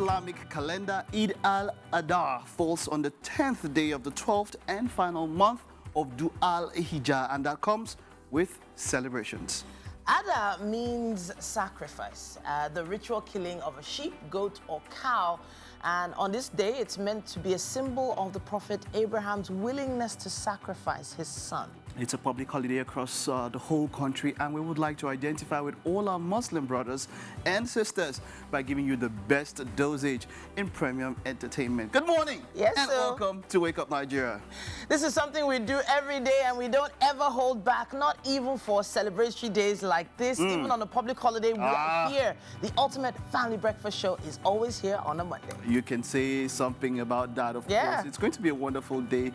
Islamic calendar, Eid-Al-Adha falls on the 10th day of the 12th and final month of Dhul-Hijjah, and that comes with celebrations. Adha means sacrifice, the ritual killing of a sheep, goat, or cow. And on this day, it's meant to be a symbol of the Prophet Abraham's willingness to sacrifice his son. It's a public holiday across the whole country, and we would like to identify with all our Muslim brothers and sisters by giving you the best dosage in premium entertainment. Good morning, yes, and welcome to Wake Up Nigeria. This is something we do every day, and we don't ever hold back, not even for celebratory days like this. Even on a public holiday, we are here. The ultimate family breakfast show is always here on a Monday. You can say something about that, of course. It's going to be a wonderful day.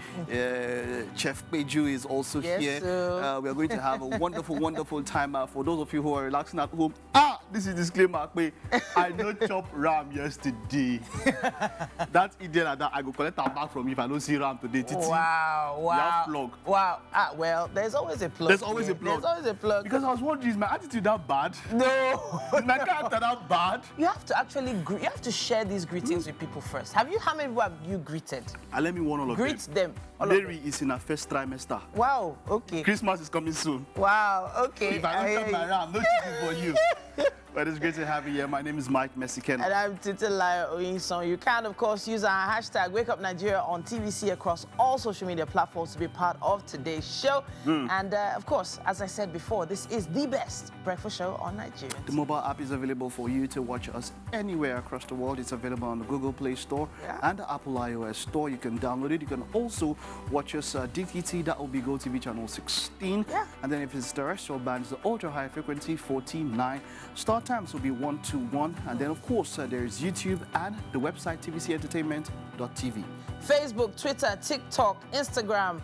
Chef Peju is also here. We are going to have a wonderful, wonderful time. For those of you who are relaxing at home, this is disclaimer. I know chop ram yesterday. That's ideal. That I go collect that back from you if I don't see ram today. Titi. Wow, wow. You have plug. Wow. Well, there's always a plug. There's always a plug. There's always a plug. Because I was wondering, is my attitude that bad? No. Is my character that bad? You have to actually you have to share these greetings with people first. How many people have you greeted? Let me warn all of them. Greet them. Mary is in her first trimester. Wow, okay. Christmas is coming soon. Wow, okay. If I don't come around, no chicken for you. But it's great to have you here. My name is Mike Mexican. And I'm Titilayo and You can, of course, use our hashtag WakeUpNigeria on TVC across all social media platforms to be part of today's show. And, of course, as I said before, this is the best breakfast show on Nigeria. The mobile app is available for you to watch us anywhere across the world. It's available on the Google Play Store and the Apple iOS Store. You can download it. You can also watch us DTT. That will be GOTV channel 16. And then if it's terrestrial bands, the ultra high frequency 49. StarTimes will be 121, and then of course there is YouTube and the website tvcentertainment.tv. Facebook, Twitter, TikTok, Instagram,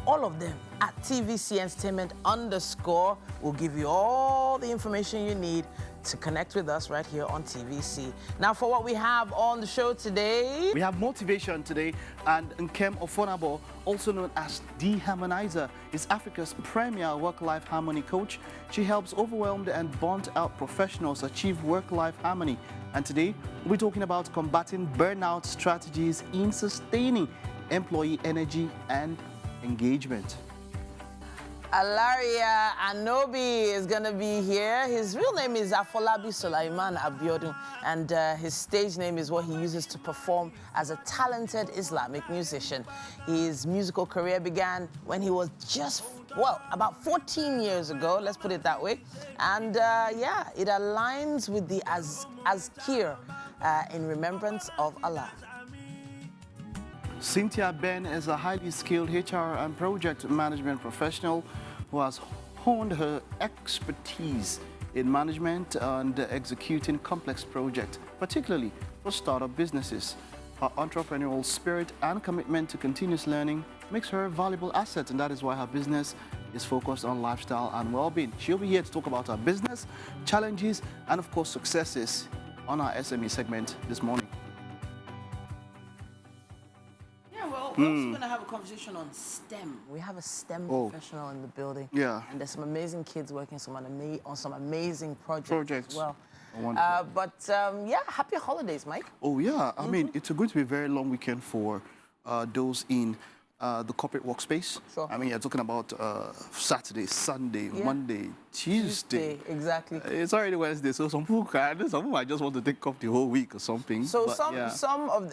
all of them at TVC Entertainment _ will give you all the information you need to connect with us right here on TVC. Now, for what we have on the show today, we have motivation today, and Nkem Ofonabo, also known as the Harmonizer, is Africa's premier work-life harmony coach. She helps overwhelmed and burnt-out professionals achieve work-life harmony. And today, we're talking about combating burnout strategies in sustaining employee energy and engagement. Alaria Anobi is going to be here. His real name is Afolabi Sulaiman Abiodun, and his stage name is what he uses to perform as a talented Islamic musician. His musical career began when he was just, about 14 years ago, let's put it that way. And it aligns with the Azkir in remembrance of Allah. Cynthia Ben is a highly skilled HR and project management professional who has honed her expertise in management and executing complex projects, particularly for startup businesses. Her entrepreneurial spirit and commitment to continuous learning makes her a valuable asset, and that is why her business is focused on lifestyle and well-being. She'll be here to talk about her business, challenges, and of course successes on our SME segment this morning. We're also going to have a conversation on STEM. We have a STEM professional in the building. And there's some amazing kids working on some amazing projects as well. Happy holidays, Mike. I mean, it's going to be a very long weekend for those in the corporate workspace. I mean, you're talking about Saturday, Sunday, Monday, Tuesday. Exactly. It's already Wednesday, so some people might just want to take off the whole week or something. So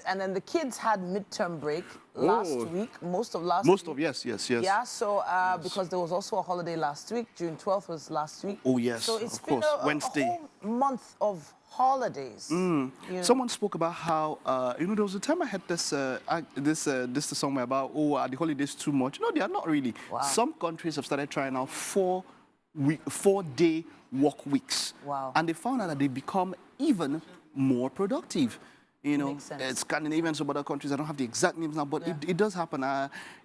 and then the kids had midterm break last week, most of last week. Yes. Yeah, so because there was also a holiday last week, June 12th was last week. Oh, yes, so it's of been course, a Wednesday. whole month of holidays. Someone spoke about how, there was a time I had this somewhere about, are the holidays too much? No, they are not really. Wow. Some countries have started trying out 4-day work weeks. Wow. And they found out that they become even more productive. Scandinavian, some other countries, I don't have the exact names now, but it does happen.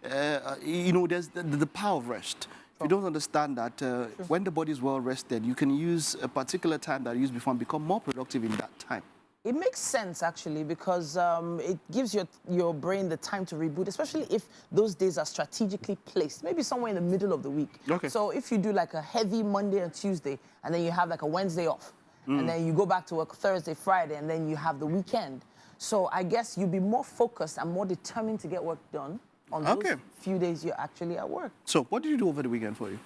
There's the power of rest. You don't understand that when the body is well rested, you can use a particular time that you used before and become more productive in that time. It makes sense, actually, because it gives your brain the time to reboot, especially if those days are strategically placed, maybe somewhere in the middle of the week. Okay. So if you do like a heavy Monday and Tuesday, and then you have like a Wednesday off, and then you go back to work Thursday, Friday, and then you have the weekend. So I guess you'll be more focused and more determined to get work done on those few days you're actually at work. So what did you do over the weekend for you?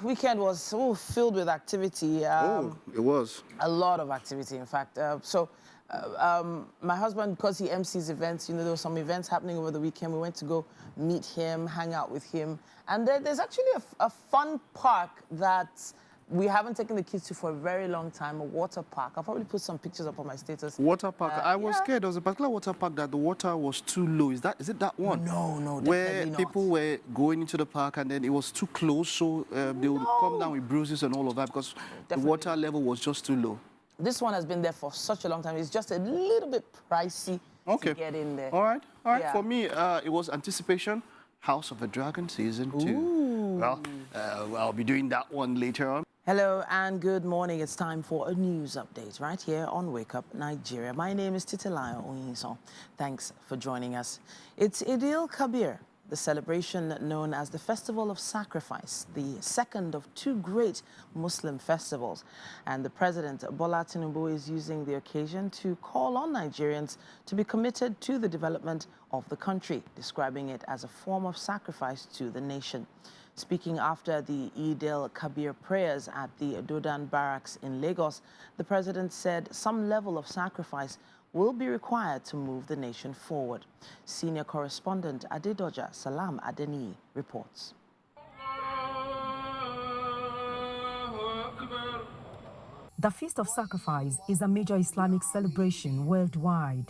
Weekend was filled with activity. It was. A lot of activity, in fact. My husband, because he MCs events, there were some events happening over the weekend. We went to go meet him, hang out with him. And there's actually a fun park that we haven't taken the kids to for a very long time, a water park. I'll probably put some pictures up on my status. Water park. I was scared. There was a particular water park that the water was too low. Is it that one? No, definitely where not. People were going into the park and then it was too close, so they would come down with bruises and all of that because the water level was just too low. This one has been there for such a long time. It's just a little bit pricey to get in there. All right. Yeah. For me, it was anticipation. House of the Dragon Season 2. Well, I'll be doing that one later on. Hello and good morning. It's time for a news update right here on Wake Up Nigeria. My name is Titilayo and Mike. Thanks for joining us. It's Eid-El-Kabir, the celebration known as the Festival of Sacrifice, the second of two great Muslim festivals. And the President, Bola Tinubu, is using the occasion to call on Nigerians to be committed to the development of the country, describing it as a form of sacrifice to the nation. Speaking after the Eid-El-Kabir prayers at the Dodan Barracks in Lagos, the President said some level of sacrifice will be required to move the nation forward. Senior correspondent Adedoja Salam Adeniyi reports. The Feast of Sacrifice is a major Islamic celebration worldwide.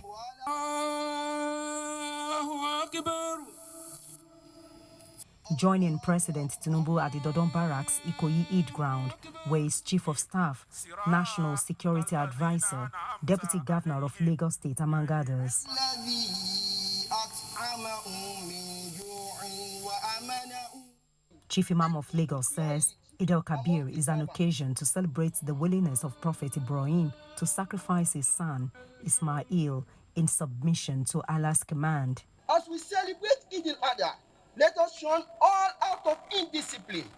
Joining President Tinubu at the Dodon Barracks, Ikoyi Eid Ground, where his Chief of Staff, National Security Advisor, Deputy Governor of Lagos State, among others. Chief Imam of Lagos says Eid-El-Kabir is an occasion to celebrate the willingness of Prophet Ibrahim to sacrifice his son, Ismail, in submission to Allah's command. As we celebrate Eid-el-Adha, let us shun all out of indiscipline,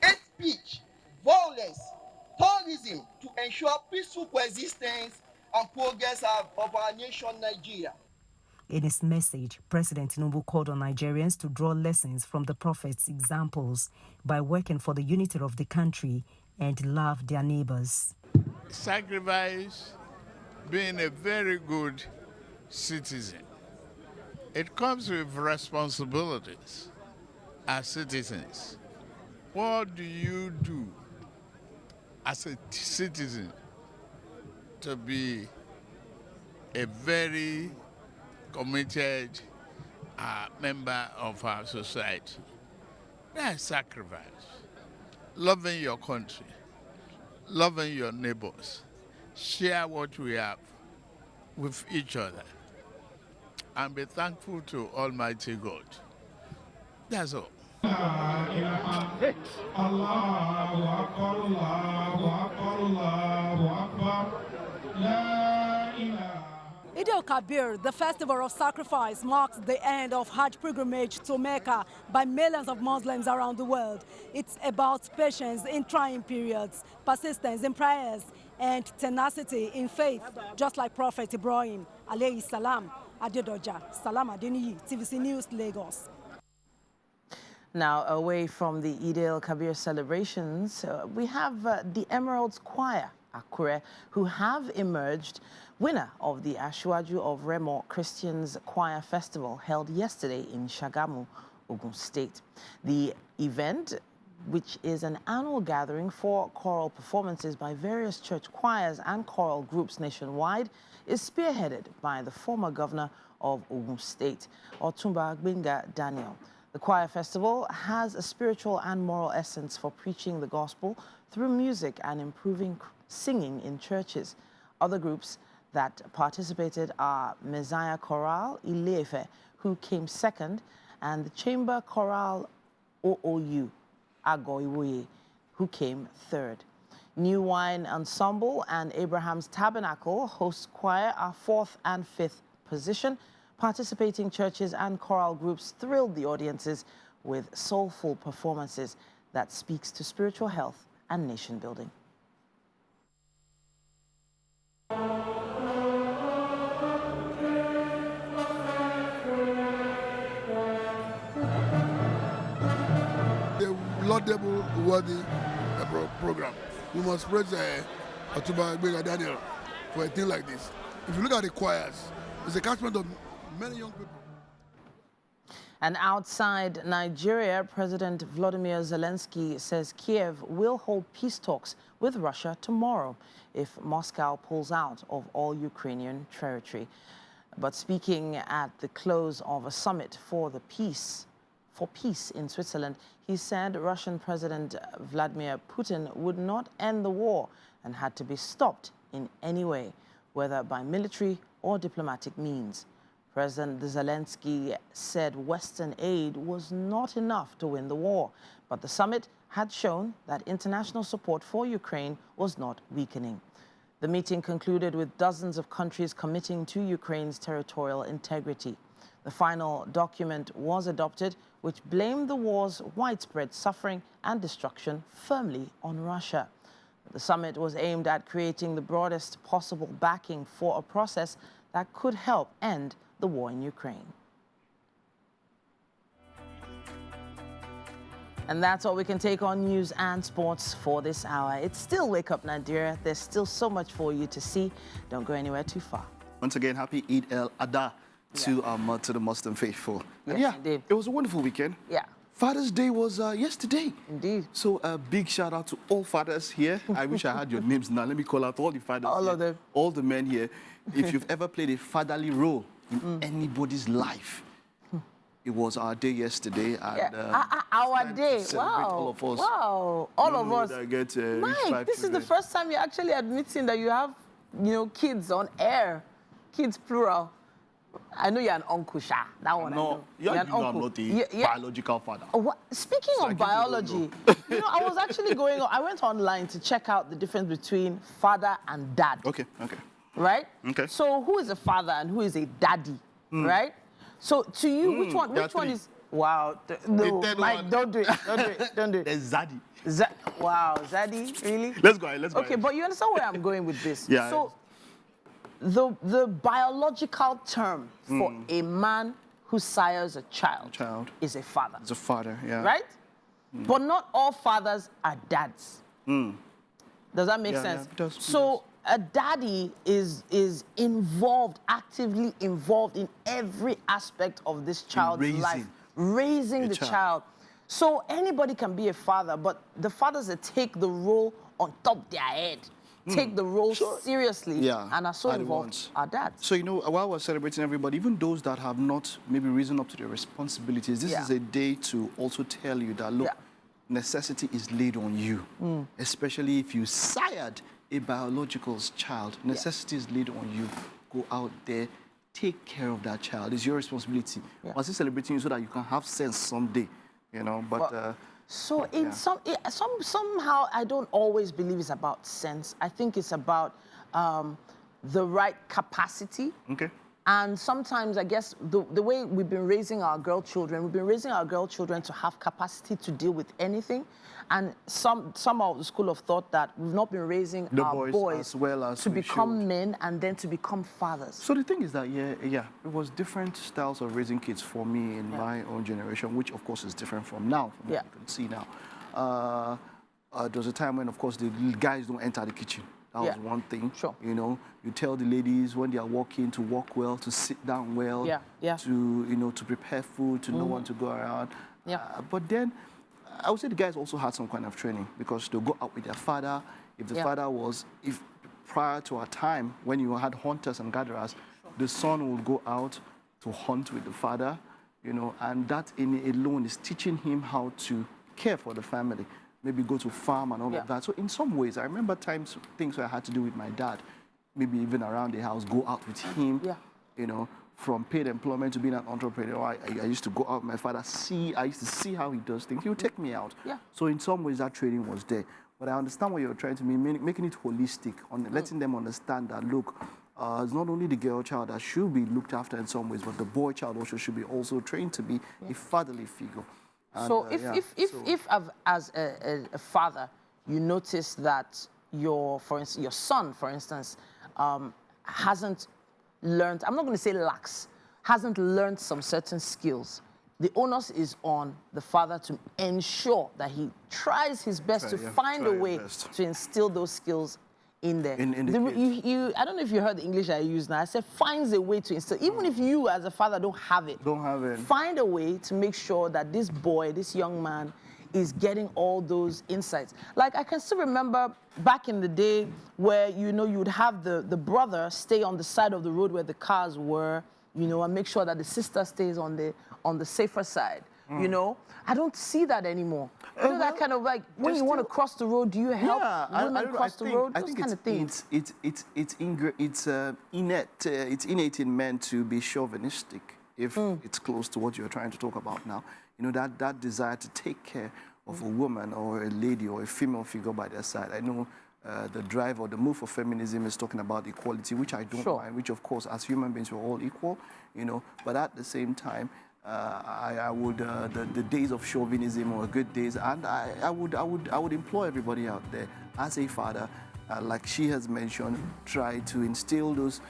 hate speech, violence, terrorism to ensure peaceful coexistence and progress of our nation, Nigeria. In his message, President Tinubu called on Nigerians to draw lessons from the Prophet's examples by working for the unity of the country and love their neighbors. Sacrifice being a very good citizen. It comes with responsibilities as citizens. What do you do as a citizen to be a very committed member of our society? That's sacrifice. Loving your country, loving your neighbors, share what we have with each other, and be thankful to Almighty God. That's all. Eid-El-Kabir, the festival of sacrifice, marks the end of Hajj pilgrimage to Mecca by millions of Muslims around the world. It's about patience in trying periods, persistence in prayers, and tenacity in faith, just like Prophet Ibrahim, alayhi salam. Adedoja Salam Adeniyi, TVC News, Lagos. Now, away from the Eid-El-Kabir celebrations, we have the Emeralds Choir, Akure, who have emerged winner of the Ashwaju of Remo Christians Choir Festival held yesterday in Shagamu, Ogun State. The event, which is an annual gathering for choral performances by various church choirs and choral groups nationwide, is spearheaded by the former governor of Ogun State, Otumba Gbenga Daniel. The choir festival has a spiritual and moral essence for preaching the gospel through music and improving singing in churches. Other groups that participated are Messiah Chorale Ilefe, who came second, and the Chamber Chorale OOU Agoiwoye, who came third. New Wine Ensemble and Abraham's Tabernacle host choir are 4th and 5th position. Participating churches and choral groups thrilled the audiences with soulful performances that speaks to spiritual health and nation building. laudable, worthy program. We must praise Otuba Gbega Daniel for a thing like this. If you look at the choirs, it's a catchment of many young people. And outside Nigeria, President Volodymyr Zelensky says Kiev will hold peace talks with Russia tomorrow if Moscow pulls out of all Ukrainian territory. But speaking at the close of a summit for peace in Switzerland, he said Russian President Vladimir Putin would not end the war and had to be stopped in any way, whether by military or diplomatic means. President Zelensky said Western aid was not enough to win the war, but the summit had shown that international support for Ukraine was not weakening. The meeting concluded with dozens of countries committing to Ukraine's territorial integrity. The final document was adopted, which blamed the war's widespread suffering and destruction firmly on Russia. The summit was aimed at creating the broadest possible backing for a process that could help end the war in Ukraine. And that's all we can take on news and sports for this hour. It's still Wake Up Nigeria. There's still so much for you to see. Don't go anywhere too far. Once again, happy Eid-El-Adha to the Muslim faithful. Yes, yeah, indeed. It was a wonderful weekend. Yeah. Father's Day was yesterday. Indeed. So a big shout out to all fathers here. I wish I had your names now. Let me call out all the fathers All here, of them. all the men here. If you've ever played a fatherly role in anybody's life, it was our day yesterday. And, our day. Wow. Wow. All of us. Wow. All of us. Mike, this is the first time you're actually admitting that you have, kids on air. Kids plural. I know you're an uncle, Sha. That one I know. You're an uncle. I'm not a biological father. Speaking of biology, I was actually I went online to check out the difference between father and dad. Okay. Right? Okay. So who is a father and who is a daddy, right? So to you, which one is... Wow. No, Mike, don't do it. Don't do it. There's Zaddy. Wow, Zaddy, really? Let's go ahead. Okay, but you understand where I'm going with this. Yeah. So the biological term for a man who sires a child is a father. It's a father, yeah. Right? But not all fathers are dads. Does that make sense? Yeah, it does. So a daddy is involved, actively involved in every aspect of this child's life. Raising the child. So anybody can be a father, but the fathers that take the role on top of their head, take the role seriously, and are so involved are dads. So, while we're celebrating everybody, even those that have not maybe risen up to their responsibilities, this is a day to also tell you that, look, necessity is laid on you, especially if you sired a biological child. Necessity is laid on you. Go out there, take care of that child. It's your responsibility. We're still celebrating you so that you can have sense someday, but so in somehow I don't always believe it's about sense. I think it's about the right capacity. Okay. And sometimes, I guess, the way we've been raising our girl children, to have capacity to deal with anything. And some of the school of thought that we've not been raising our boys as well as to become men and then to become fathers. So the thing is that, it was different styles of raising kids for me in my own generation, which, of course, is different from now, from what you can see now. There was a time when, of course, the guys don't enter the kitchen. That was one thing. Sure. You tell the ladies when they are walking to walk well, to sit down well, to prepare food, to know when to go around. But then, I would say the guys also had some kind of training because they'll go out with their father. If the father was, prior to our time, when you had hunters and gatherers, the son will go out to hunt with the father, and that in alone is teaching him how to care for the family. Maybe go to farm and all of that. So in some ways, I remember things where I had to do with my dad, maybe even around the house, go out with him, from paid employment to being an entrepreneur. I used to go out with my father, I used to see how he does things. He would take me out. So in some ways, that training was there. But I understand what you're trying to mean, making it holistic, letting them understand that, look, it's not only the girl child that should be looked after in some ways, but the boy child also should be also trained to be a fatherly figure. And, so if as a father, you notice that your son, for instance, hasn't learned, I'm not going to say lacks, hasn't learned some certain skills, the onus is on the father to ensure that he tries his best to find a way to instill those skills in there. I don't know if you heard the English I used now. I said finds a way to instill. Even if you as a father don't have it, find a way to make sure that this boy, this young man, is getting all those insights. Like I can still remember back in the day where, you know, you would have the brother stay on the side of the road where the cars were, you know, and make sure that the sister stays on the safer side. You know, I don't see that anymore. You know, that kind of like when you want to cross the road, do you help women cross the road? Those kind of things. It's innate in men to be chauvinistic if it's close to what you're trying to talk about now. You know, that desire to take care of a woman or a lady or a female figure by their side. I know the drive or the move for feminism is talking about equality, which I don't mind, which of course as human beings we're all equal, you know, but at the same time, I would the days of chauvinism or good days, and I would implore everybody out there as a father, like she has mentioned, try to instill those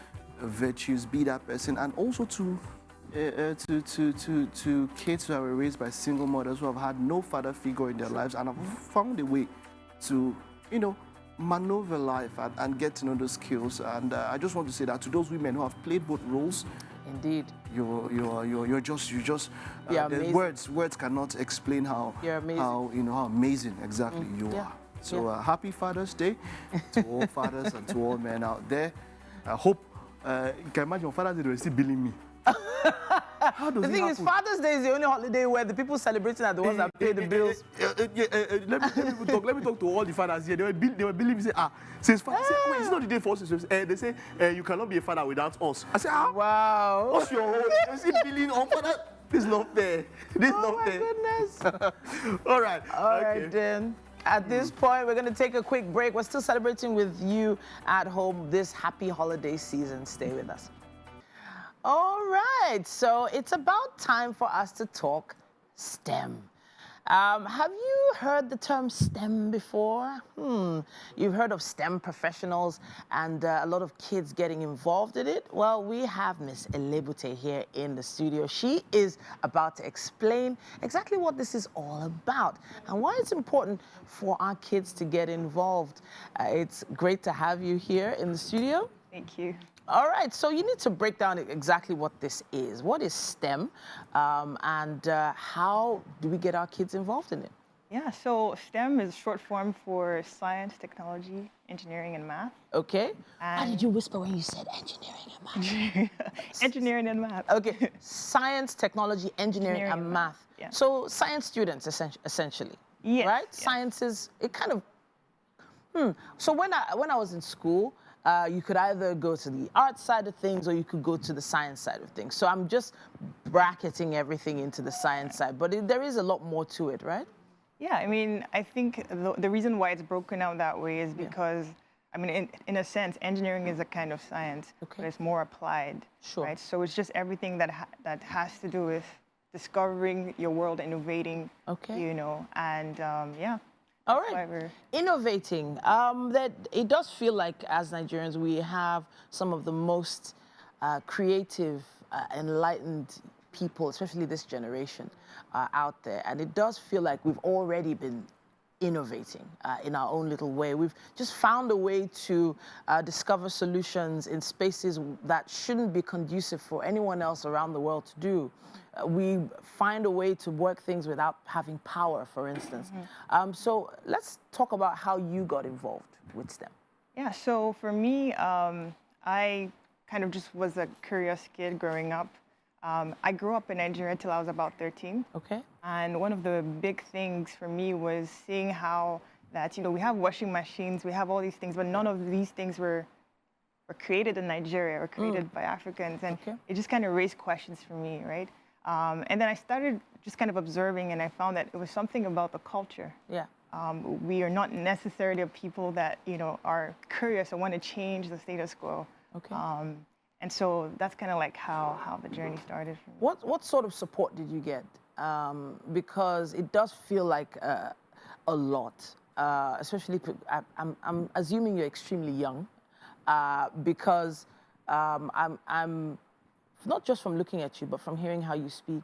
virtues, be that person, and also to kids who are raised by single mothers who have had no father figure in their lives and have found a way to, you know, maneuver life and get to know those skills. And I just want to say that to those women who have played both roles. Indeed. You're just words cannot explain how how amazing exactly you are. So happy Father's Day to all fathers and to all men out there. I hope you can imagine Father's Day they will still billing me. How does the thing is, Father's Day is the only holiday where the people celebrating are the ones that pay the bills. Let me talk to all the fathers here. They were billing me, say, since Father's Day, wait, it's not the day for us. They say, you cannot be a father without us. I say, wow. What's your role? Is it billing on father? This is not fair. This is not fair. Goodness. All right. All right, then. At this point, we're going to take a quick break. We're still celebrating with you at home this happy holiday season. Stay with us. All right, so it's about time for us to talk STEM. Have you heard the term STEM before? You've heard of STEM professionals and a lot of kids getting involved in it? Well, we have Miss Elebute here in the studio. She is about to explain exactly what this is all about and why it's important for our kids to get involved. It's great to have you here in the studio. Thank you. All right, so you need to break down exactly what this is. What is STEM, and how do we get our kids involved in it? Yeah, so STEM is short form for science, technology, engineering, and math. Okay. Why did you whisper when you said engineering and math? Engineering and math. Okay, science, technology, engineering and math. Yeah. So science students, essentially. Yes. Right? Yes. Science is, it kind of, So when I was in school, you could either go to the art side of things or you could go to the science side of things. So I'm just bracketing everything into the science side, but there is a lot more to it, right? Yeah, I mean, I think the reason why it's broken out that way is because, I mean, in a sense, engineering is a kind of science, but it's more applied, right? So it's just everything that has to do with discovering your world, innovating, you know, and yeah. All right. Innovating. That it does feel like as Nigerians we have some of the most creative, enlightened people, especially this generation, out there. And it does feel like we've already been innovating in our own little way. We've just found a way to discover solutions in spaces that shouldn't be conducive for anyone else around the world to do. We find a way to work things without having power, for instance. So let's talk about how you got involved with STEM. Yeah, so for me, I kind of just was a curious kid growing up. I grew up in Nigeria till I was about 13. Okay. And one of the big things for me was seeing how that, you know, we have washing machines, we have all these things, but none of these things were created in Nigeria or created by Africans. And it just kind of raised questions for me, right? And then I started just kind of observing, and I found that it was something about the culture. Yeah. We are not necessarily a people that, you know, are curious or want to change the status quo. Okay. And so that's kind of like how the journey started for me. What sort of support did you get? Because it does feel like a lot, especially, I'm assuming you're extremely young, because I'm not just from looking at you, but from hearing how you speak,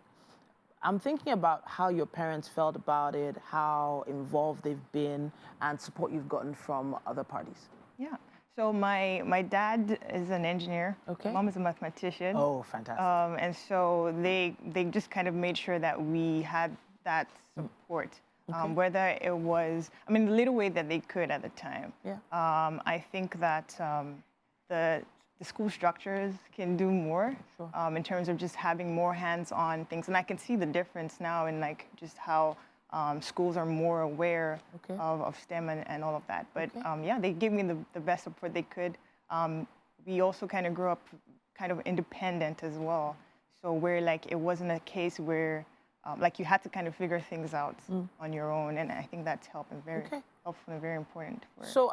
I'm thinking about how your parents felt about it, how involved they've been, and support you've gotten from other parties. Yeah. So my dad is an engineer. Okay. Mom is a mathematician. Oh, fantastic. And so they just kind of made sure that we had that support. Okay. Whether it was, I mean, the little way that they could at the time. Yeah. I think that the school structures can do more in terms of just having more hands-on things. And I can see the difference now in like just how schools are more aware of STEM and all of that. But yeah, they gave me the best support they could. We also kind of grew up kind of independent as well. So where like it wasn't a case where like you had to kind of figure things out on your own. And I think that's helpful and very helpful and very important. So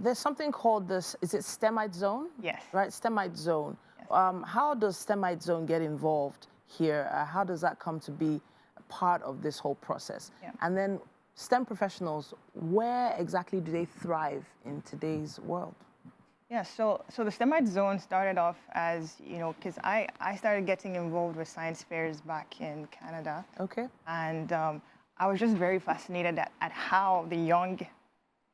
there's something called this, is it STEMite Zone? Yes. Right, STEMite Zone. Yes. How does STEMite Zone get involved here? How does that come to be part of this whole process? Yeah. And then STEM professionals, where exactly do they thrive in today's world? Yeah, so the STEMite Zone started off as, you know, because I started getting involved with science fairs back in Canada. Okay. And I was just very fascinated at how the young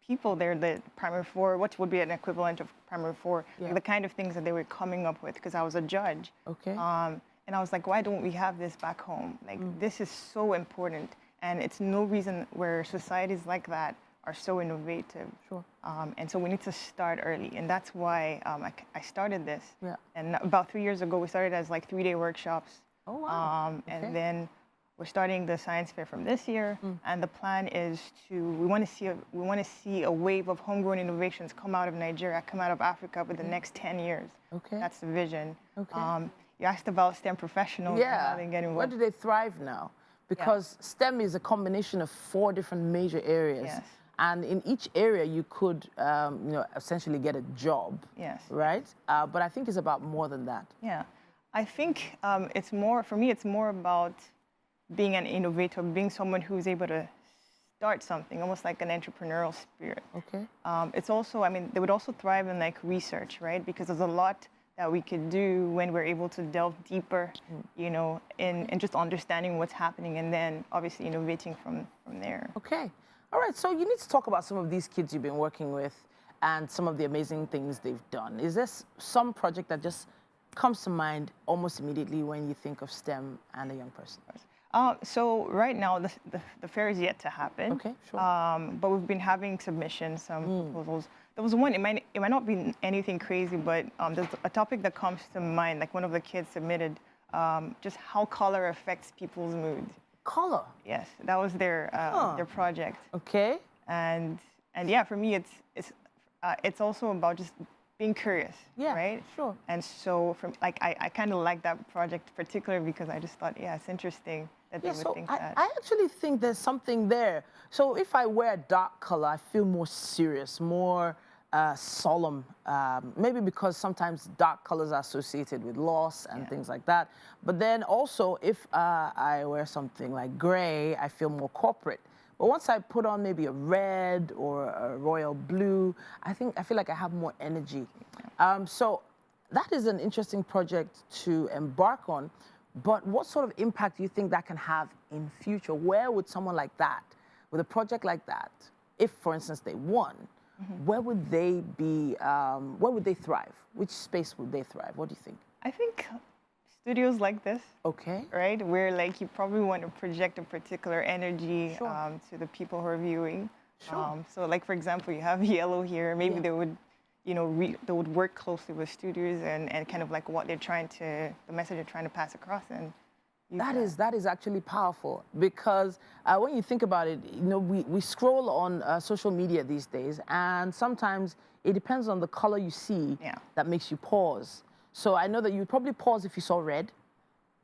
people there, the primary four, what would be an equivalent of primary four, like the kind of things that they were coming up with, because I was a judge. Okay. And I was like, why don't we have this back home? Like, this is so important. And it's no reason where societies like that are so innovative. Sure. And so we need to start early. And that's why I started this. Yeah. And about 3 years ago, we started as like 3-day workshops. Oh, wow. And then we're starting the science fair from this year. And the plan is we want to see a wave of homegrown innovations come out of Nigeria, come out of Africa over the next 10 years. Okay. That's the vision. Okay. You asked about STEM professionals. And how they get involved. Where do they thrive now? Because STEM is a combination of 4 different major areas. Yes. And in each area, you could, you know, essentially get a job. Yes. Right? But I think it's about more than that. Yeah. I think it's more, for me, it's more about being an innovator, being someone who's able to start something, almost like an entrepreneurial spirit. Okay. It's also, I mean, they would also thrive in like research, right? Because there's a lot that we could do when we're able to delve deeper, you know, in just understanding what's happening and then obviously innovating from there. Okay. All right, so you need to talk about some of these kids you've been working with and some of the amazing things they've done. Is there some project that just comes to mind almost immediately when you think of STEM and a young person? So right now, the fair is yet to happen. Okay, sure. But we've been having submissions, some proposals. There was one, it might not be anything crazy, but there's a topic that comes to mind, like one of the kids submitted, just how color affects people's mood. Color? Yes, that was their project. Okay. And yeah, for me, it's also about just being curious, right? Sure. And so, I kind of like that project particularly because I just thought, yeah, it's interesting that they would think that. I actually think there's something there. So if I wear a dark color, I feel more serious, more solemn. Maybe because sometimes dark colors are associated with loss and things like that. But then also, if I wear something like gray, I feel more corporate. But once I put on maybe a red or a royal blue, I feel like I have more energy. So that is an interesting project to embark on. But what sort of impact do you think that can have in future? Where would someone like that, with a project like that, if, for instance, they won, where would they be? Where would they thrive? Which space would they thrive? What do you think? I think studios like this. Okay. Right, where like you probably want to project a particular energy to the people who are viewing. Sure. So like, for example, you have yellow here. Maybe they would, you know, they would work closely with studios and kind of like what they're trying to, the message they're trying to pass across. And that is actually powerful because when you think about it, you know, we scroll on social media these days, and sometimes it depends on the color you see that makes you pause. So I know that you'd probably pause if you saw red.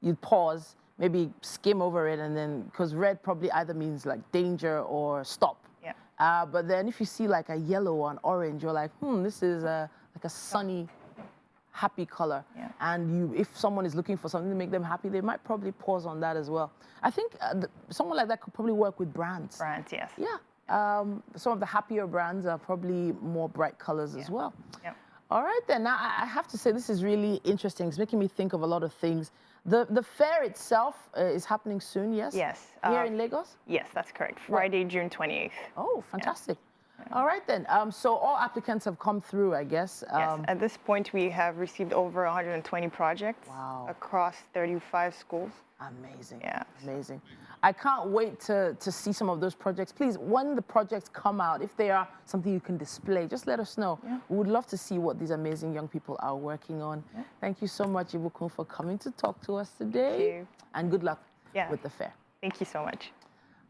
You'd pause, maybe skim over it, and then, because red probably either means like danger or stop. Yeah. But then if you see like a yellow or an orange, you're like, this is like a sunny, happy color. Yeah. And if someone is looking for something to make them happy, they might probably pause on that as well. I think someone like that could probably work with brands. Brands, yes. Yeah. Some of the happier brands are probably more bright colors as well. Yep. All right, then. Now, I have to say, this is really interesting. It's making me think of a lot of things. The fair itself is happening soon, yes? Yes. Here in Lagos? Yes, that's correct. Friday, June 28th. Oh, fantastic. Yeah. All right, then. So all applicants have come through, I guess. Yes. At this point, we have received over 120 projects across 35 schools. Amazing. Yeah. Amazing. I can't wait to see some of those projects. Please, when the projects come out, if they are something you can display, just let us know. Yeah. We would love to see what these amazing young people are working on. Yeah. Thank you so much, Ibukun, for coming to talk to us today. Thank you. And good luck with the fair. Thank you so much.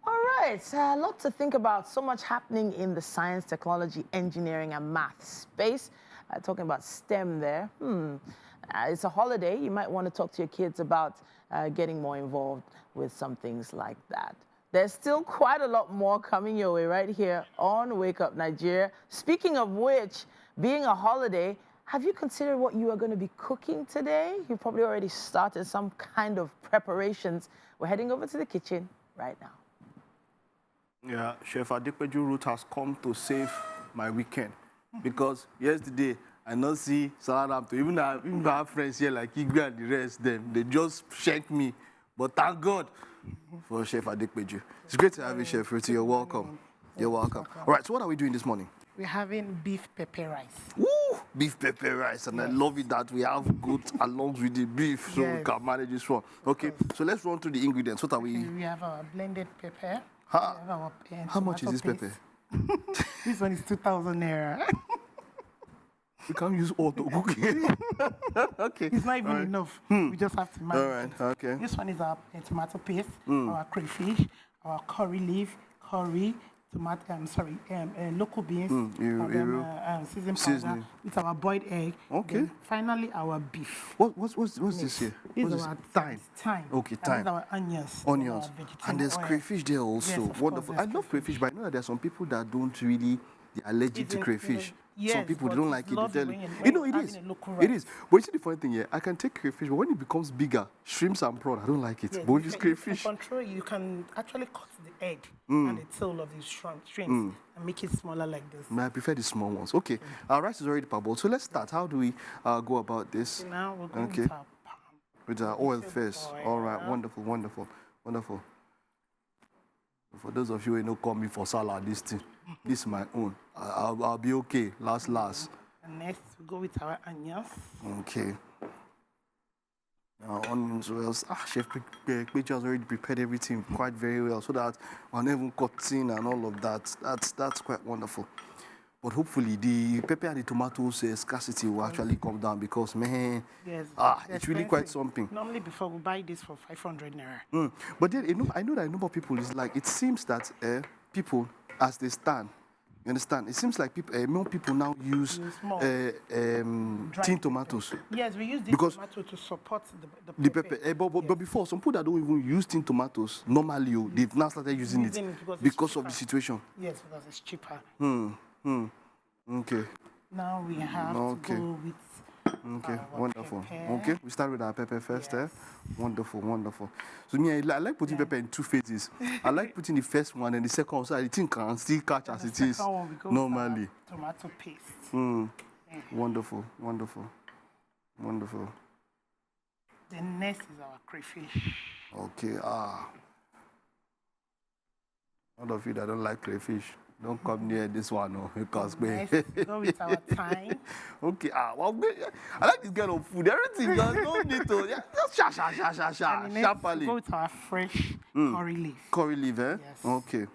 All right, a lot to think about. So much happening in the science, technology, engineering, and math space. Talking about STEM there. It's a holiday. You might want to talk to your kids about getting more involved with some things like that. There's still quite a lot more coming your way right here on Wake Up Nigeria. Speaking of which, being a holiday, have you considered what you are going to be cooking today? You probably already started some kind of preparations. We're heading over to the kitchen right now. Yeah, Chef Adepeju route has come to save my weekend because yesterday I not see salad. Even I have friends here like Igwe and the rest, they just shanked me. But thank God for Chef Adepeju. It's great to have you, Chef Ruti. You're welcome. You're welcome. All right, so what are we doing this morning? We're having beef pepper rice. Woo! Beef pepper rice, and I love it that we have goat along with the beef, so we can manage this one. Okay, so let's run through the ingredients. What are we? We have our blended pepper. How much is this pepper? This one is 2,000 naira. We can't use all to cook it. Okay. It's not even enough. We just have to manage. All right, okay. This one is our tomato paste, our crayfish, our curry leaf, curry, tomato, local beans, seasoned powder, with our boiled egg. Okay. Then finally, our beef. What's this here? This is our thyme. Okay, thyme. And our onions. Onions. And there's crayfish there also. Yes, wonderful. I love crayfish, but I know that there are some people that don't really, they're allergic to crayfish. Yes, some people don't like it. They tell you know, it is. It is. But you see the funny thing here, I can take crayfish, but when it becomes bigger, shrimps and prawn, I don't like it. Yes, but if it's crayfish, you can actually cut the head and the tail of the shrimps and make it smaller like this. I prefer the small ones. Okay, our rice is already parboiled. So let's start. How do we go about this? So now we'll go with our palm. With our oil first. All right, wonderful, wonderful, wonderful. For those of you who don't call me for salad, this is my own. I'll be okay. Last. And next, we go with our onions. Okay. Now, onions well. Chef Peju has already prepared everything quite very well, so that we're not even cutting and all of that. That's quite wonderful. But hopefully, the pepper and the tomatoes scarcity will actually come down because, man, it's really quite something. Normally, before we buy this for 500 naira. But then, I know that a number of people is like, it seems that people, as they stand, you understand? It seems like more people now use tin tomatoes. Yes, we use this tomato to support the pepper. But before, some people that don't even use tin tomatoes, normally, they've now started using it because of the situation. Yes, because it's cheaper. Okay. Now we have to go with wonderful. Pepper. Okay, we start with our pepper first. Wonderful, wonderful. So me, I like putting pepper in two phases. I like putting the first one and the second one, so I think can still catch as it is normally. Tomato paste. Wonderful, wonderful, wonderful. The next is our crayfish. Okay. All of you that don't like crayfish, don't come near this one, no, because next, go with our thyme. Okay, well, I like this kind of food. Everything, just don't need to, just sharply. Go with our fresh curry leaf. Curry leaf, eh? Yes. Okay.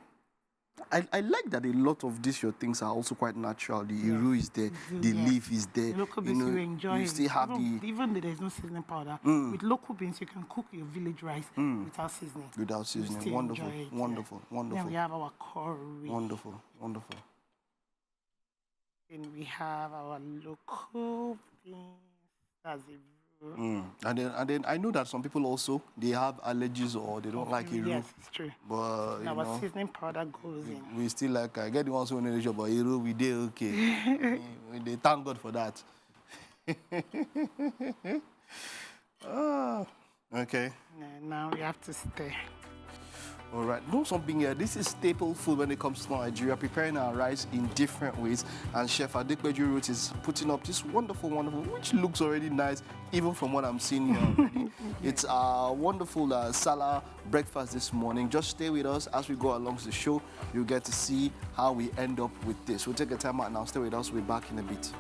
I like that a lot of these your things are also quite natural. The iru is there, the leaf is there. The local beans you enjoy. You still have even though there's no seasoning powder, with local beans you can cook your village rice without seasoning. Without seasoning, wonderful, wonderful, wonderful. Then we have our curry. Wonderful, wonderful. Then we have our local beans. That's it. And then I know that some people also they have allergies or they don't like iru. Yes, it's true. But our seasoning powder goes in. We still like I get the ones who know the but iru we did okay. They thank God for that. Okay. Now we have to stir. All right, know something here. This is staple food when it comes to Nigeria, preparing our rice in different ways. And Chef Adekweju is putting up this wonderful, which looks already nice, even from what I'm seeing here already. It's a wonderful Salah breakfast this morning. Just stay with us as we go along the show. You'll get to see how we end up with this. We'll take a time out now. Stay with us. We'll be back in a bit.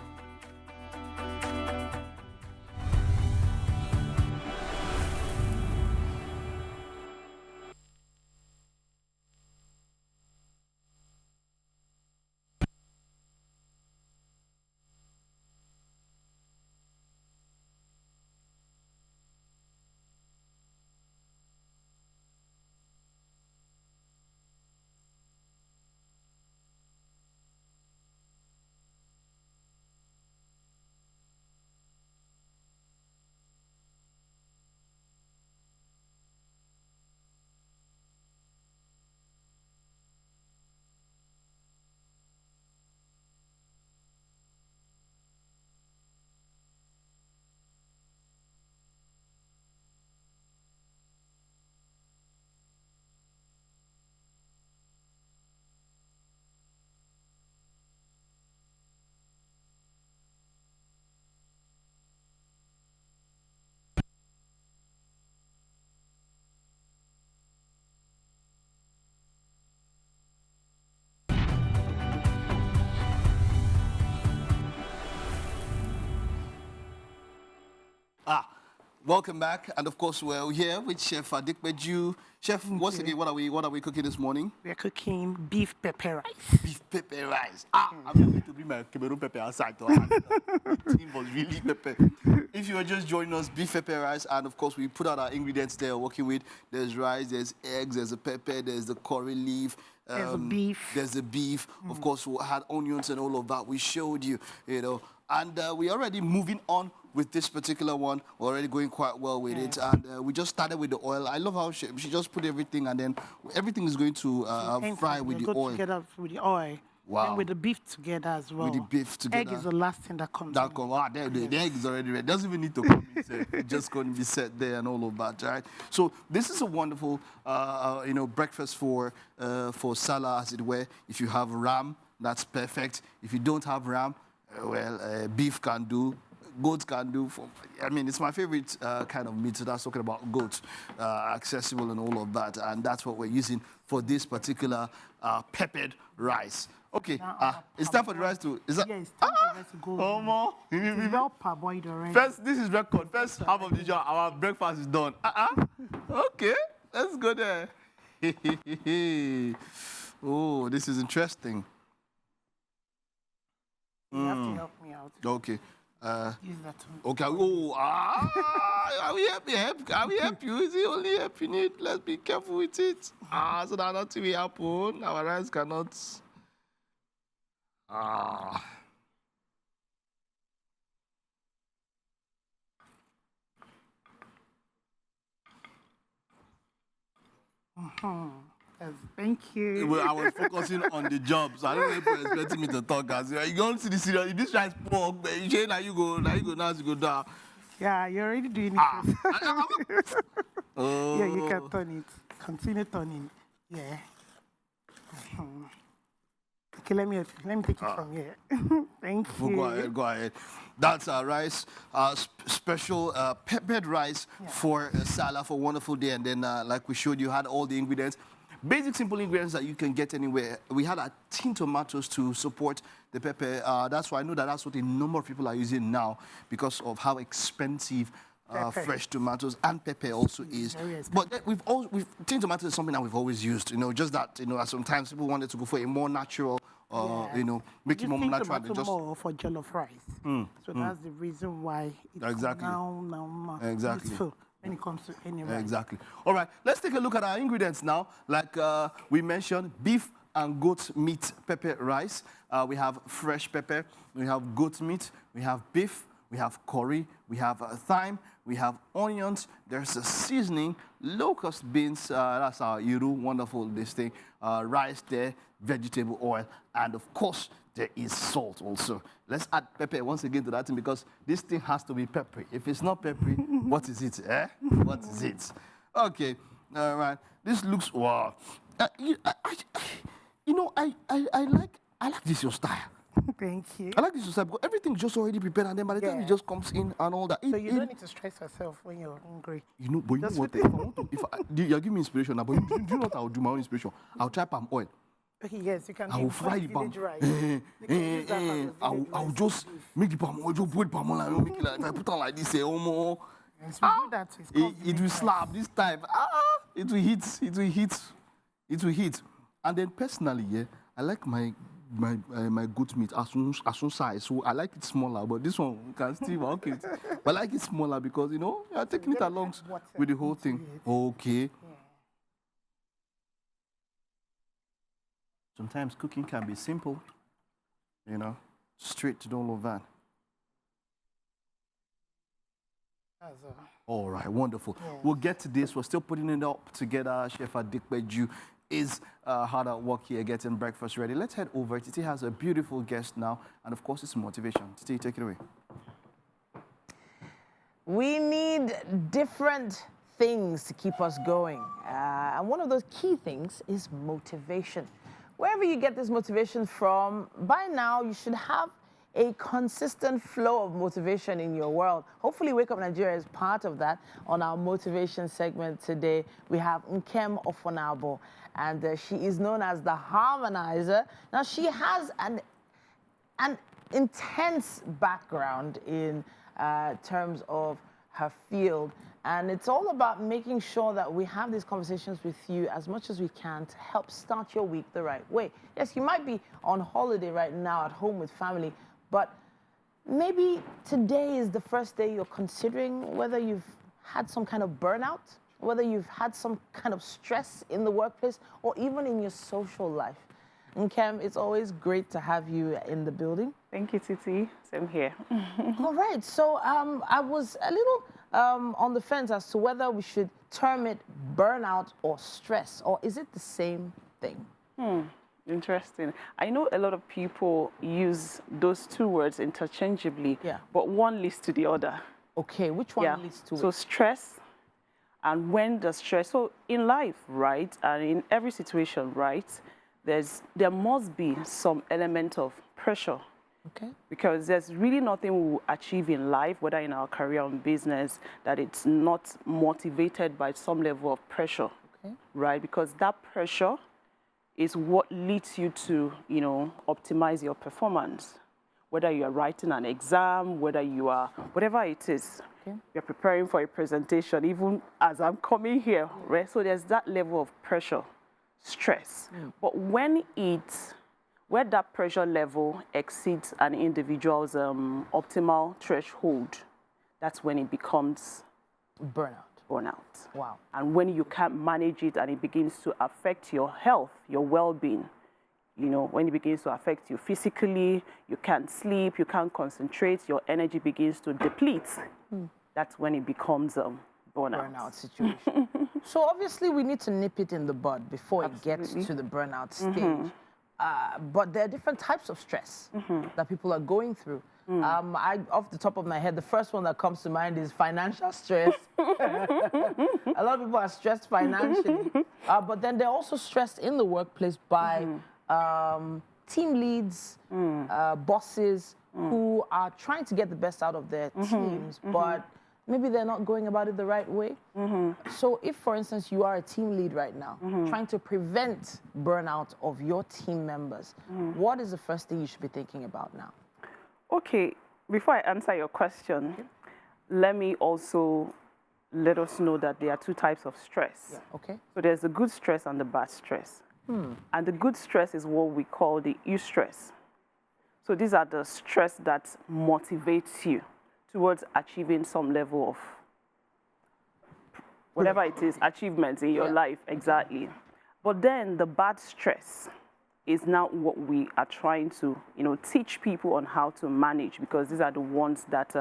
Welcome back, and of course we're here with Chef Adekweju. Chef, once again, what are we cooking this morning? We are cooking beef pepper rice. Beef pepper rice. I'm going to bring my Cameroon pepper outside. The team was really pepper. If you are just joining us, beef pepper rice, and of course we put out our ingredients there. Working with there's rice, there's eggs, there's a pepper, there's the curry leaf. There's a beef. There's the beef. Of course, we had onions and all of that. We showed you, and we're already moving on with this particular one. We're already going quite well with it. And we just started with the oil. I love how she just put everything, and then everything is going to fry with the oil. Together with the oil. Wow. And with the beef together as well. With the beef together. Egg is the last thing that comes. The egg is already ready. Doesn't even need to come in. It's just going to be set there and all of that, right? So this is a wonderful, breakfast for Salah, as it were. If you have ram, that's perfect. If you don't have ram, beef can do. Goats can do. It's my favorite kind of meat. So that's talking about goats, accessible and all of that. And that's what we're using for this particular peppered rice. Okay, it's time for the rice to... Is that? Yeah, it's time for the rice to go. Oh, more. It's well parboiled already. First, this is record. First half of the job, our breakfast is done. Okay, let's go there. Oh, this is interesting. You have to help me out. Okay. Use that one. Okay. I will help you. Is the only help you need? Let's be careful with it. So that nothing will happen. Our rice cannot. Thank you. Well, I was focusing on the job, so I don't know if you're expecting me to talk. As you don't see the serious. If this rice pork, you say now you go down. Yeah, you're already doing it. Oh. Yeah, you can turn it. Continue turning. Yeah. Okay, let me take it from here. Thank you. Go ahead. That's our rice, special peppered rice for Salah for a wonderful day. And then, like we showed you, had all the ingredients. Basic, simple ingredients that you can get anywhere. We had our tin tomatoes to support the pepper. That's why I know that's what a number of people are using now because of how expensive fresh tomatoes and pepper also is. But tin tomatoes is something that we've always used. Just that sometimes people wanted to go for a more natural. Make it more natural than just more for jollof rice. So that's the reason why it's now useful when it comes to any rice. Exactly. All right, let's take a look at our ingredients now. Like we mentioned, beef and goat meat pepper rice. We have fresh pepper, we have goat meat, we have beef, we have curry, we have thyme, we have onions, there's a seasoning, locust beans, that's our Iru, wonderful this thing, rice there, vegetable oil, and of course, there is salt also. Let's add pepper once again to that thing because this thing has to be peppery. If it's not peppery, what is it? What is it? Okay, All right. This looks wow. I like this your style. Thank you. I like this your style because everything's just already prepared, and then by the time it just comes in and all that. So you don't need to stress yourself when you're hungry. You know, but you know what? If I want to, you're giving me inspiration now, but do you know what I'll do? My own inspiration. I'll try palm oil. Okay, yes, you can. I will fry the palm. I'll just make the palm oil. Just put palm oil and make it like if I put on like this, more. It will slap this time. It will hit. It will hit. It will hit. And then personally, yeah, I like my goat meat as soon size. So I like it smaller, but this one can still work it. But I like it smaller because you're taking it along with the whole thing. Okay. Sometimes cooking can be simple, straight to all of that. All right, wonderful. Yeah. We'll get to this. We're still putting it up together. Chef Adikpeju is hard at work here getting breakfast ready. Let's head over. Titi has a beautiful guest now, and of course, it's motivation. Titi, take it away. We need different things to keep us going. And one of those key things is motivation. Wherever you get this motivation from, by now you should have a consistent flow of motivation in your world. Hopefully Wake Up Nigeria is part of that. On our motivation segment today, we have Nkem Ofonabo, and she is known as the Harmonizer. Now, she has an intense background in terms of her field, and it's all about making sure that we have these conversations with you as much as we can to help start your week the right way. Yes, you might be on holiday right now at home with family, but maybe today is the first day you're considering whether you've had some kind of burnout, whether you've had some kind of stress in the workplace, or even in your social life. Nkem, it's always great to have you in the building. Thank you, Titi. Same here. All right. So I was a little on the fence as to whether we should term it burnout or stress, or is it the same thing? Interesting. I know a lot of people use those two words interchangeably, but one leads to the other. Okay, which one leads to So stress, and when does stress, so in life, right, and in every situation, right, there must be some element of pressure. Okay. Because there's really nothing we will achieve in life, whether in our career or business, that it's not motivated by some level of pressure, right? Because that pressure is what leads you to, optimize your performance. Whether you are writing an exam, whether you are, whatever it is, you're preparing for a presentation, even as I'm coming here, right? So there's that level of pressure, stress. But where that pressure level exceeds an individual's optimal threshold, that's when it becomes burnout. Wow. And when you can't manage it and it begins to affect your health, your well-being, when it begins to affect you physically, you can't sleep, you can't concentrate, your energy begins to deplete. That's when it becomes burnout situation. So obviously we need to nip it in the bud before it gets to the burnout stage. But there are different types of stress that people are going through. Off the top of my head, the first one that comes to mind is financial stress. A lot of people are stressed financially, but then they're also stressed in the workplace by team leads, bosses who are trying to get the best out of their teams, but maybe they're not going about it the right way. So if, for instance, you are a team lead right now, trying to prevent burnout of your team members, what is the first thing you should be thinking about now? Okay, before I answer your question, let me also let us know that there are two types of stress. Okay. So there's the good stress and the bad stress. And the good stress is what we call the eustress. So these are the stress that motivates you towards achieving some level of whatever it is, achievements in your life, exactly. But then the bad stress is now what we are trying to, teach people on how to manage, because these are the ones that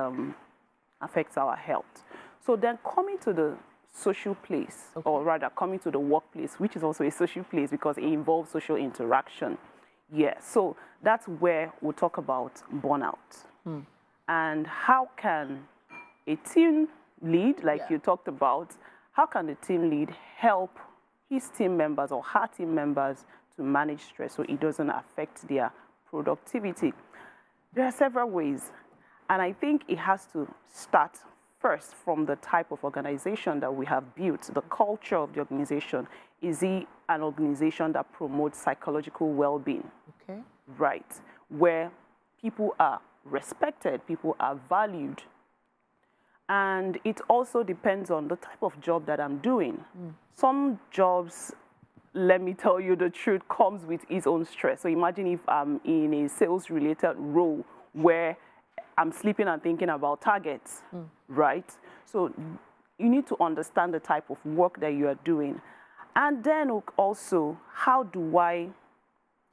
affect our health. So then coming to the social place, or rather coming to the workplace, which is also a social place because it involves social interaction. So that's where we'll talk about burnout. And how can a team lead, like you talked about, how can the team lead help his team members or her team members to manage stress so it doesn't affect their productivity? There are several ways, and I think it has to start first from the type of organization that we have built, the culture of the organization. Is it an organization that promotes psychological well-being? Okay. Right, where people are respected, people are valued. And it also depends on the type of job that I'm doing. Some jobs, let me tell you the truth, comes with its own stress. So imagine if I'm in a sales-related role where I'm sleeping and thinking about targets, right? So you need to understand the type of work that you are doing. And then also, how do I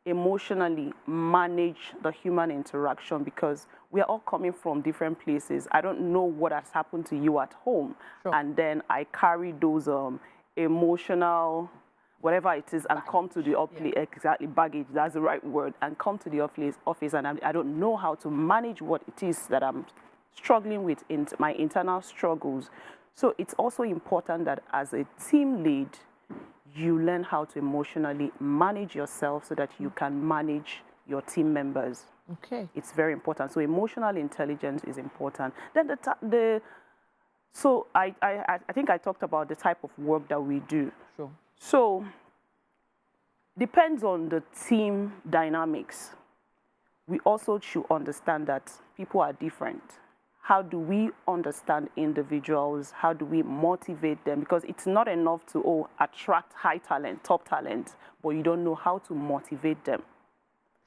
emotionally manage the human interaction, because we are all coming from different places. I don't know what has happened to you at home. Sure. And then I carry those emotional, whatever it is, and come to the office, exactly, baggage, that's the right word, and come to the office and I don't know how to manage what it is that I'm struggling with in my internal struggles. So it's also important that as a team lead, you learn how to emotionally manage yourself so that you can manage your team members. Okay. It's very important. So emotional intelligence is important. Then so I think I talked about the type of work that we do. Sure. So depends on the team dynamics. We also should understand that people are different. How do we understand individuals? How do we motivate them? Because it's not enough to attract high talent, top talent, but you don't know how to motivate them.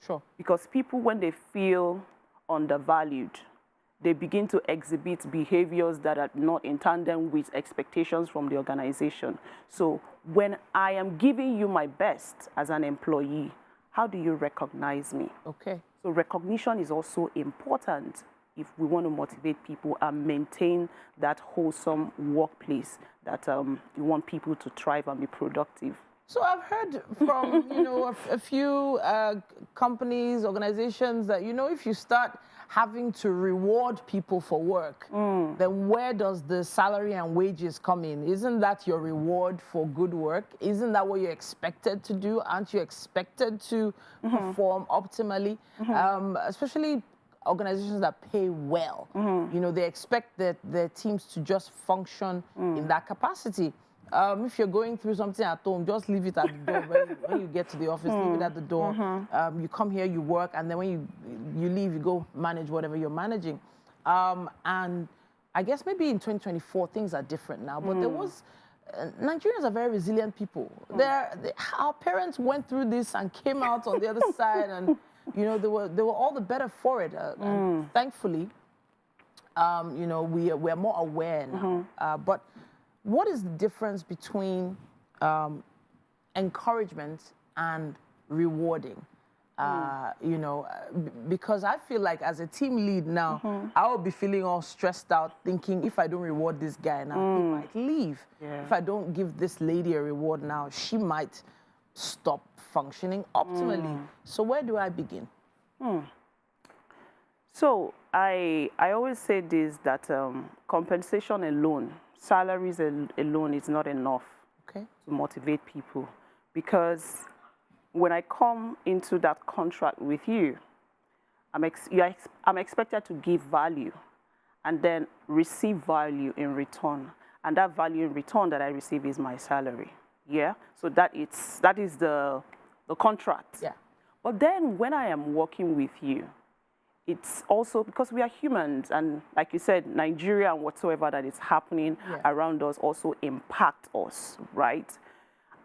Sure. Because people, when they feel undervalued, they begin to exhibit behaviors that are not in tandem with expectations from the organization. So when I am giving you my best as an employee, how do you recognize me? Okay. So recognition is also important if we want to motivate people and maintain that wholesome workplace that you want people to thrive and be productive. So I've heard from, a few companies, organizations that, if you start having to reward people for work, then where does the salary and wages come in? Isn't that your reward for good work? Isn't that what you're expected to do? Aren't you expected to perform optimally? Especially organizations that pay well. They expect their teams to just function in that capacity. If you're going through something at home, just leave it at the door. When you get to the office, leave it at the door. You come here, you work, and then when you leave, you go manage whatever you're managing. And I guess maybe in 2024, things are different now. But there was, Nigerians are very resilient people. Our parents went through this and came out on the other side, and they were all the better for it. And thankfully, we're more aware now. But what is the difference between encouragement and rewarding? Because I feel like as a team lead now, I will be feeling all stressed out, thinking if I don't reward this guy now, he might leave. Yeah. If I don't give this lady a reward now, she might stop functioning optimally. So where do I begin? So I always say this, that compensation alone, salaries alone is not enough to motivate people. Because when I come into that contract with you, I'm expected to give value and then receive value in return. And that value in return that I receive is my salary. Yeah? So that is the contract. Yeah. But then when I am working with you, it's also because we are humans, and like you said, Nigeria and whatsoever that is happening around us also impact us, right?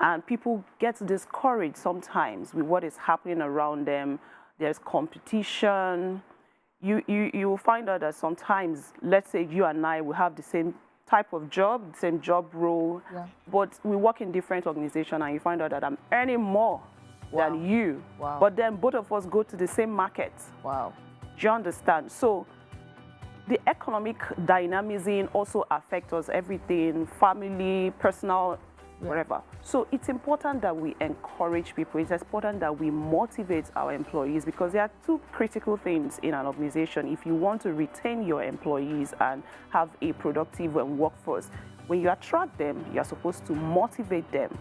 And people get discouraged sometimes with what is happening around them. There's competition. You will find out that sometimes, let's say you and I will have the same type of job, the same job role, but we work in different organizations, and you find out that I'm earning more than you. But then both of us go to the same market. Wow. Do you understand? So the economic dynamism also affects us, everything, family, personal, whatever. So it's important that we encourage people. It's important that we motivate our employees, because there are two critical things in an organization. If you want to retain your employees and have a productive workforce, when you attract them, you're supposed to motivate them.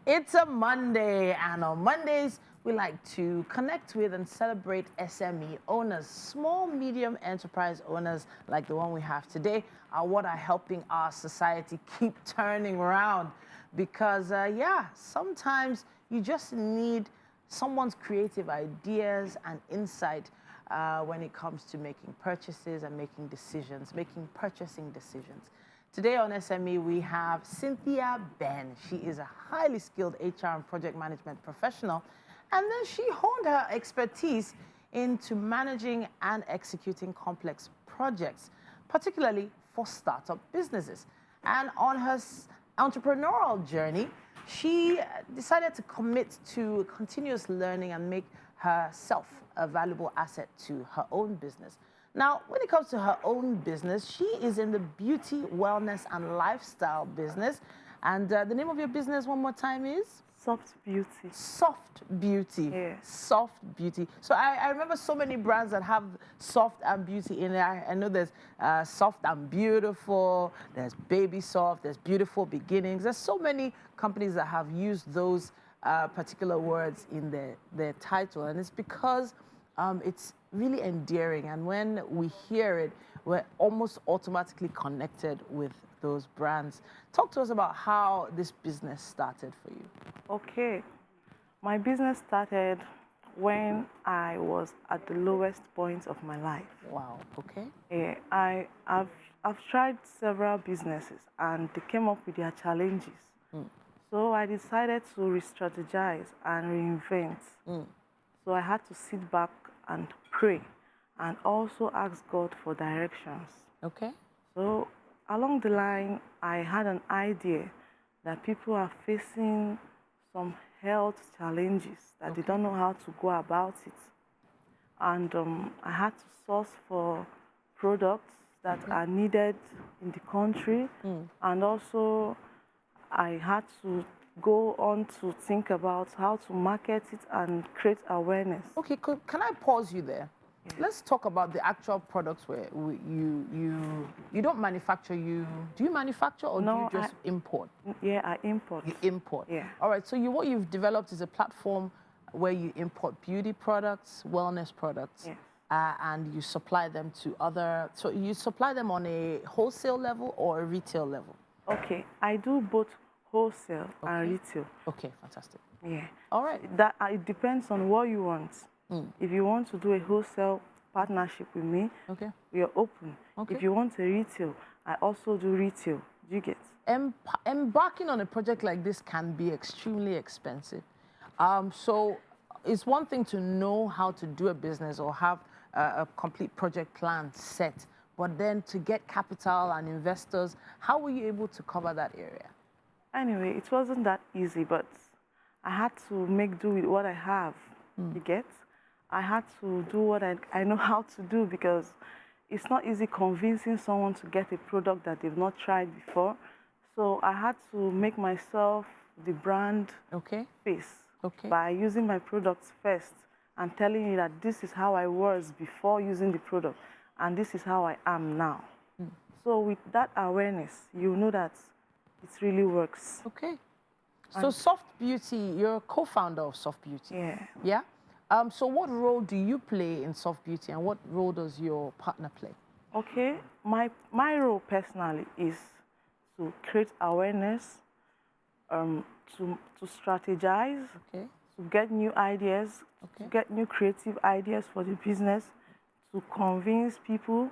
It's a Monday, and on Mondays, we like to connect with and celebrate SME owners. Small, medium enterprise owners like the one we have today are what are helping our society keep turning around. Because, yeah, sometimes you just need someone's creative ideas and insight when it comes to making purchases and making decisions, making purchasing decisions. Today on SME, we have Cynthia Ben. She is a highly skilled HR and project management professional, and then she honed her expertise into managing and executing complex projects, particularly for startup businesses. And on her entrepreneurial journey, she decided to commit to continuous learning and make herself a valuable asset to her own business. Now, when it comes to her own business, she is in the beauty, wellness, and lifestyle business. And the name of your business one more time is? Soft Beauty. Soft Beauty. Yeah. Soft Beauty. So I remember so many brands that have soft and beauty in there. I know there's Soft and Beautiful, there's Baby Soft, there's Beautiful Beginnings. There's so many companies that have used those particular words in their title. And it's because it's really endearing, and when we hear it, we're almost automatically connected with those brands. Talk to us about how this business started for you. Okay, my business started when I was at the lowest point of my life. Wow, okay. Yeah, I've tried several businesses, and they came up with their challenges. So I decided to re-strategize and reinvent. So I had to sit back and pray and also ask God for directions. Okay. So along the line, I had an idea that people are facing some health challenges that they don't know how to go about it. And I had to source for products that are needed in the country. And also I had to go on to think about how to market it and create awareness. Okay, can I pause you there? Yeah. Let's talk about the actual products where you don't manufacture. Do you manufacture, or do you just import? Yeah, I import. You import. Yeah. All right. So what you've developed is a platform where you import beauty products, wellness products, and you supply them to other. So you supply them on a wholesale level or a retail level? Okay, I do both wholesale and retail. Okay, fantastic. Yeah. All right. That it depends on what you want. If you want to do a wholesale partnership with me, we are open. If you want a retail, I also do retail. Do you get? Embarking on a project like this can be extremely expensive. So it's one thing to know how to do a business or have a complete project plan set, but then to get capital and investors, how were you able to cover that area? Anyway, it wasn't that easy, but I had to make do with what I have. You get? I had to do what I know how to do, because it's not easy convincing someone to get a product that they've not tried before. So I had to make myself the brand face by using my products first and telling you that this is how I was before using the product, and this is how I am now. So with that awareness, you know that it really works. Okay. So Soft Beauty, you're a co-founder of Soft Beauty. Yeah. Yeah? So what role do you play in Soft Beauty, and what role does your partner play? Okay. My role personally is to create awareness, to strategize, to get new ideas, to get new creative ideas for the business, to convince people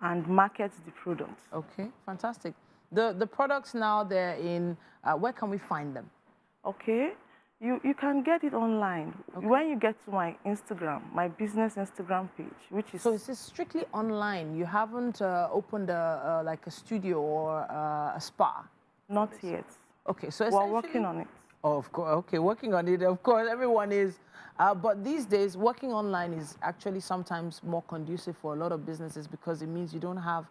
and market the product. Okay, fantastic. The products now, they're in, where can we find them? Okay, you can get it online. When you get to my Instagram, my business Instagram page, which is... So is this strictly online? You haven't opened like a studio or a spa? Not yet. Okay, so we're working on it. Oh, of course. Okay, working on it. Of course, everyone is. But these days, working online is actually sometimes more conducive for a lot of businesses, because it means you don't have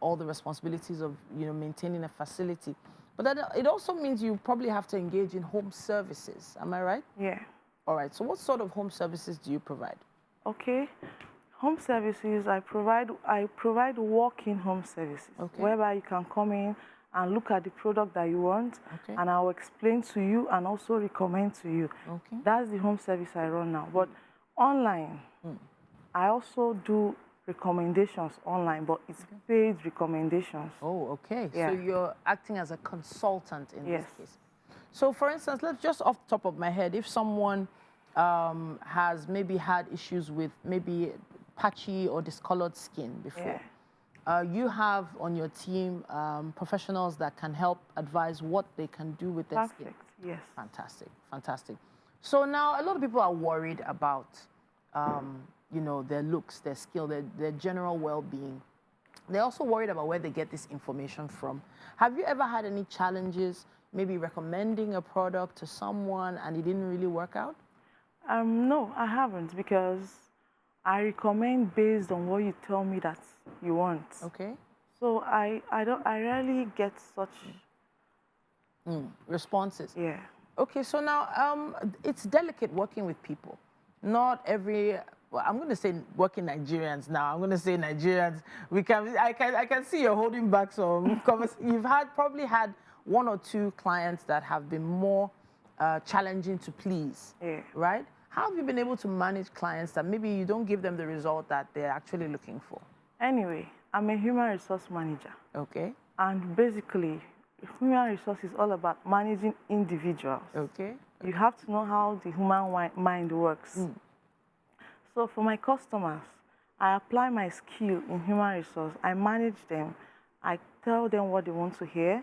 all the responsibilities of maintaining a facility. But then it also means you probably have to engage in home services. Am I right? Yeah. All right. So what sort of home services do you provide? Okay. Home services, I provide walk-in home services, whereby you can come in and look at the product that you want, and I'll explain to you and also recommend to you. That's the home service I run now. But online, I also do recommendations online, but it's paid recommendations. Oh, okay. Yeah. So you're acting as a consultant in this case. So for instance, let's just off the top of my head, if someone has maybe had issues with maybe patchy or discolored skin before, you have on your team professionals that can help advise what they can do with their skin. Yes. Fantastic, fantastic. So now a lot of people are worried about, you know, their looks, their skill, their general well-being. They're also worried about where they get this information from. Have you ever had any challenges, maybe recommending a product to someone and it didn't really work out? No, I haven't, because I recommend based on what you tell me that you want. Okay. So I rarely get such responses. Yeah. Okay, so now it's delicate working with people. Not every, well, I'm going to say working Nigerians now. I'm going to say Nigerians. I can see you're holding back some. You've probably had one or two clients that have been more challenging to please, right? How have you been able to manage clients that maybe you don't give them the result that they're actually looking for? Anyway, I'm a human resource manager. Okay. And basically, human resource is all about managing individuals. Okay. You have to know how the human mind works. So for my customers, I apply my skill in human resource. I manage them. I tell them what they want to hear.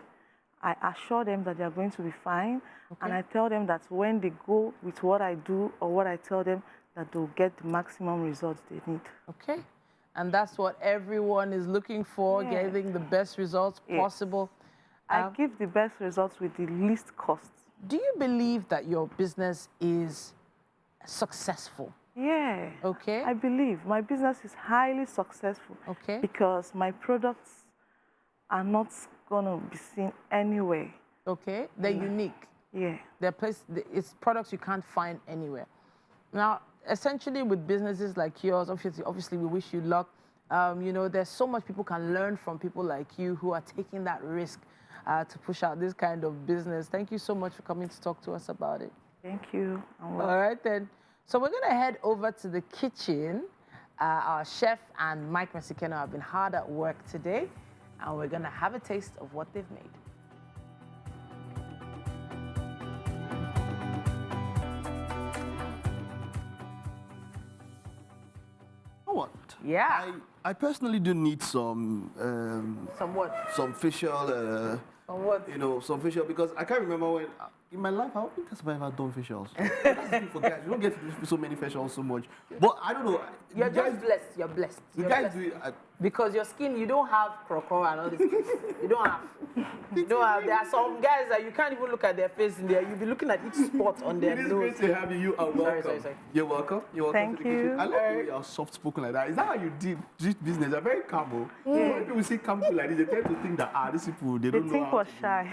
I assure them that they're going to be fine. And I tell them that when they go with what I do or what I tell them, that they'll get the maximum results they need. Okay. And that's what everyone is looking for, getting the best results possible. I give the best results with the least cost. Do you believe that your business is successful? Yeah. Okay. I believe my business is highly successful. Okay. Because my products are not going to be seen anywhere. Okay. They're unique. Yeah. It's products you can't find anywhere. Now, essentially with businesses like yours, obviously we wish you luck. You know, there's so much people can learn from people like you who are taking that risk to push out this kind of business. Thank you so much for coming to talk to us about it. Thank you. All right, then. So we're going to head over to the kitchen. Our chef and Mike Mesikeno have been hard at work today, and we're going to have a taste of what they've made. What? Yeah. I personally do need some what? Some facial Some what? You know, some facial, because I can't remember when in my life I don't think I've ever done facials. That's the thing for guys. You don't get to do so many facials so much. But I don't know. You're just blessed. You're blessed. You guys do it. Because your skin, you don't have crocro and all these things. You don't have. You don't have. There are some guys that you can't even look at their face in there. You'll be looking at each spot on their nose. It is great to have you. You are welcome. Sorry. You're welcome. You're welcome. Thank you. I love the way you're soft spoken like that. Is that how you do business? You're very calm. When people see calm like this, they tend to think that these people they don't know. They think we're shy.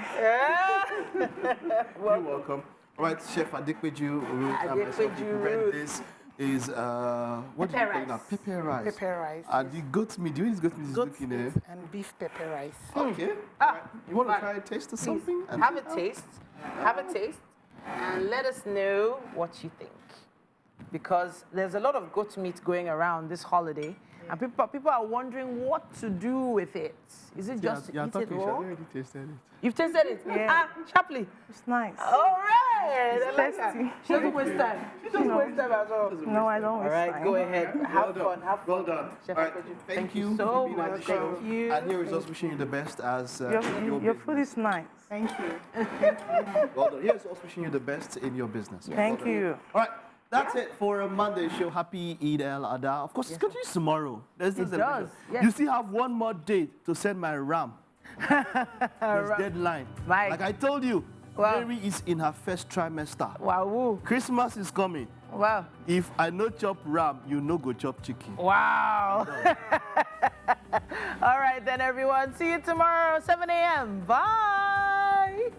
You're welcome. All right, Chef Adequeju, this is what do you call it now? Pepper rice. Pepper rice. And the goat meat. The way this goat meat is looking there. And beef pepper rice. Okay. Right. You want to try a taste of something? Have a taste. Have a taste, and let us know what you think. Because there's a lot of goat meat going around this holiday, and people are wondering what to do with it. Is it just eat it raw? I already tasted it. You've tasted it? Yeah. Sharply. It's nice. All right. It's I like that. tasty. She doesn't waste time. She doesn't waste time at all. No, I don't waste time. All right, go ahead. Have fun. Have fun. Well done. Chef All right. Adequeju, Thank you so for being much. on the show. Thank you. And here is us wishing you the best as Your food is nice. Thank you. Well done. Here's us wishing you the best in your business. Thank you. All right. That's it for a Monday show. Happy Eid-El-Adha. Of course, it continues tomorrow. It does. Yes. You still have one more day to send my RAM. There's deadline. Mike. Like I told you, Wow. Mary is in her first trimester. Wow. Christmas is coming. Wow. If I no chop ram, you no go chop chicken. Wow. All right, then, everyone. See you tomorrow, 7 a.m. Bye.